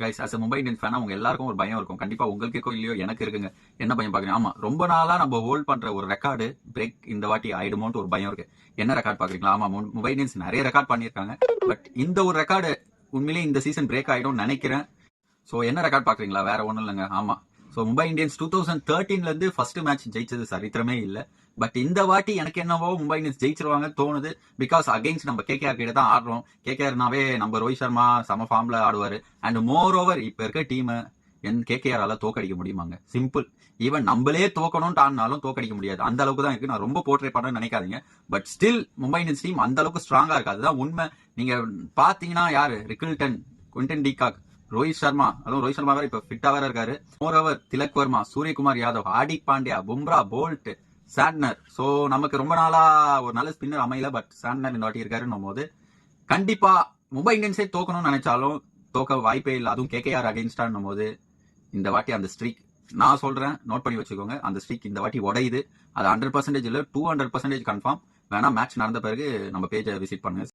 Guys as Mumbai Indians ஃபேனா உங்க எல்லாருக்கும் ஒரு பயம் இருக்கும். கண்டிப்பா உங்களுக்கு இருக்கோ இல்லையோ எனக்கு இருக்குங்க. என்ன பயம் பாக்குறீங்க? ஆமா, ரொம்ப நாளா நம்ம ஹோல்ட் பண்ற ஒரு ரெக்கார்டு பிரேக் இந்த வாட்டி ஆயிடுமோன்ட்டு ஒரு பயம் இருக்கு. என்ன ரெக்கார்ட் பாக்குறீங்களா? ஆமா, மும்பை இந்தியன்ஸ் நிறைய ரெக்கார்ட் பண்ணிருக்காங்க. பட் இந்த ஒரு ரெக்கார்டு உண்மையிலேயே இந்த சீசன் பிரேக் ஆயிடும் நினைக்கிறேன். சோ என்ன ரெக்கார்ட் பாக்குறீங்களா? வேற ஒண்ணும் இல்லைங்க. ஆமா, சோ மும்பை இந்தியன்ஸ் 2013ல இருந்து ஃபர்ஸ்ட் மேட்ச் ஜெயிச்சது சரித்திரமே இல்ல. பட் இந்த வாட்டி எனக்கு என்னவோ மும்பை இந்தியன்ஸ் ஜெயிச்சிருவாங்க தோணுது. பிகாஸ் அகைன்ஸ்ட் நம்ம கேகேஆர் கிட்ட தான் ஆடுறோம். கேகேஆர்னாவே நம்ம ரோஹித் சர்மா சம ஃபார்ம்ல ஆடுவாரு. அண்ட் மோர் ஓவர் இப்ப இருக்க டீம் கேகேஆரால தோக்கடிக்க முடியுமாங்க? சிம்பிள். ஈவன் நம்மளே தோக்கணும்னு ஆடினாலும் தோக்கடிக்க முடியாது. அந்த அளவுக்கு தான் இருக்கு. நான் ரொம்ப போர்ட்ரே பண்ண நினைக்காதீங்க. But still Mumbai Indians team அந்த அளவுக்கு ஸ்ட்ராங்கா இருக்கு. அதுதான் உண்மை. நீங்க பாத்தீங்கன்னா யாரு Rickelton, Quinton de Kock, Rohit Sharma, அதுவும் ரோஹித் சர்மா வேற இப்ப ஃபிட்டா வேற இருக்காரு. Moreover Tilak Varma, Suryakumar Yadav, Hardik Pandya, Bumrah, Boult, Santner. So நமக்கு ரொம்ப நாளா ஒரு நல்ல ஸ்பின்னர் அமையல. பட் சாண்ட்னர் இந்த வாட்டி இருக்காருன்னும் போது கண்டிப்பா மும்பை இந்தியன்ஸே தோக்கணும்னு நினைச்சாலும் தோக்க வாய்ப்பே இல்லை. அதுவும் கேகேஆர் அகைன்ஸ்டான்னும் போது இந்த வாட்டி அந்த ஸ்ட்ரீக் நான் சொல்றேன், நோட் பண்ணி வச்சுக்கோங்க. அந்த ஸ்ட்ரீக் இந்த வாட்டி உடையுது. அது 100% இல்ல, 200% கன்ஃபார்ம். வேணா மேட்ச் நடந்த பிறகு நம்ம பேஜை விசிட் பண்ணுங்க.